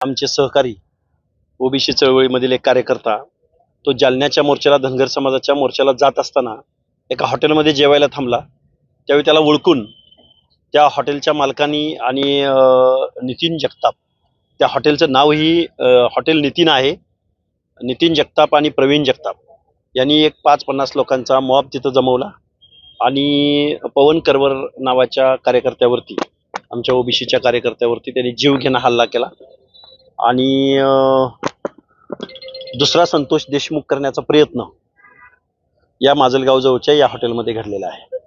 आमचे सहकारी ओबीसी चळवळीमधील एक कार्यकर्ता तो जालन्याच्या मोर्चाला, धनगर समाजाच्या मोर्चाला जात असताना एका हॉटेलमध्ये जेवायला थांबला. त्यावेळी त्याला ओळखून त्या हॉटेलच्या मालकांनी आणि नितीन जगताप, त्या हॉटेलचं नावही हॉटेल नितीन आहे, नितीन जगताप आणि प्रवीण जगताप यांनी एक 50-50 लोकांचा मॉब तिथं जमवला आणि पवन करवर नावाच्या कार्यकर्त्यावरती, आमच्या ओबीसीच्या कार्यकर्त्यावरती त्यांनी जीवघेणा हल्ला केला आणि दुसरा संतोष देशमुख करण्याचा प्रयत्न या माजलगाव जवळच्या या हॉटेलमध्ये घडलेला आहे.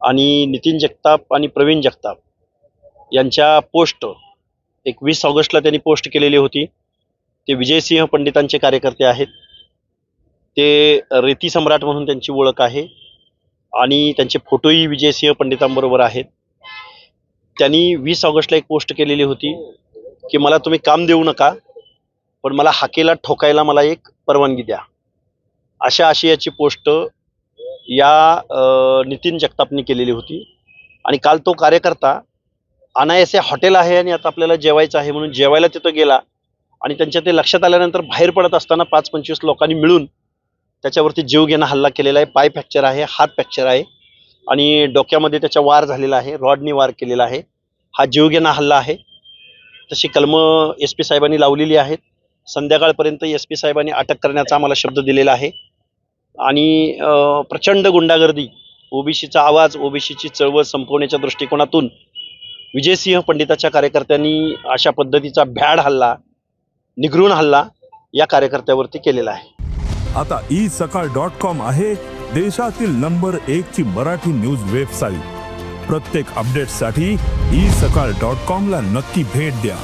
आणि नितीन जगताप आणि प्रवीण जगताप यांच्या पोस्ट एक 20 ऑगस्टला त्यांनी पोस्ट केलेली होती. ते विजयसिंह पंडितांचे कार्यकर्ते आहेत. ते रेती सम्राट म्हणून त्यांची ओळख आहे आणि त्यांचे फोटोही विजयसिंह पंडितांबरोबर आहेत. त्यांनी 20 ऑगस्टला एक पोस्ट केलेली होती की मला तुम्ही काम देऊ नका, पण मला हाकेला ठोकायला मला एक परवानगी द्या. अशा आशयाची पोस्ट या नितीन जगतापनी केलेली होती. आणि काल तो कार्यकर्ता अनायासे हॉटेल आहे आणि आता आपल्याला जेवायचं आहे म्हणून जेवायला तिथं गेला आणि त्यांच्या ते लक्षात आल्यानंतर बाहेर पडत असताना 5-25 लोकांनी मिळून त्याच्यावरती जीवघेणा हल्ला केलेला आहे. पाय फ्रॅक्चर आहे, हात फ्रॅक्चर आहे आणि डोक्यामध्ये त्याच्या वार झालेला आहे, रॉडनी वार केलेला आहे. हा जीवघेणा हल्ला आहे. तशी कलमं SP साहेबांनी लावलेली आहेत. संध्याकाळपर्यंत SP साहेबांनी अटक करण्याचा आम्हाला शब्द दिलेला आहे. आणि प्रचंड गुंडागर्दी, ओबीसीचा आवाज, ओबीसीची चळवळ संपवण्याच्या दृष्टिकोनातून विजयसिंह पंडिताच्या कार्यकर्त्यांनी अशा पद्धतीचा भ्याड हल्ला, निगरून हल्ला या कार्यकर्त्यावरती केलेला आहे. आता isakal.com आहे देशातील नंबर 1 ची मराठी न्यूज वेबसाईट. प्रत्येक अपडेटसाठी isakal.com ला नक्की भेट द्या.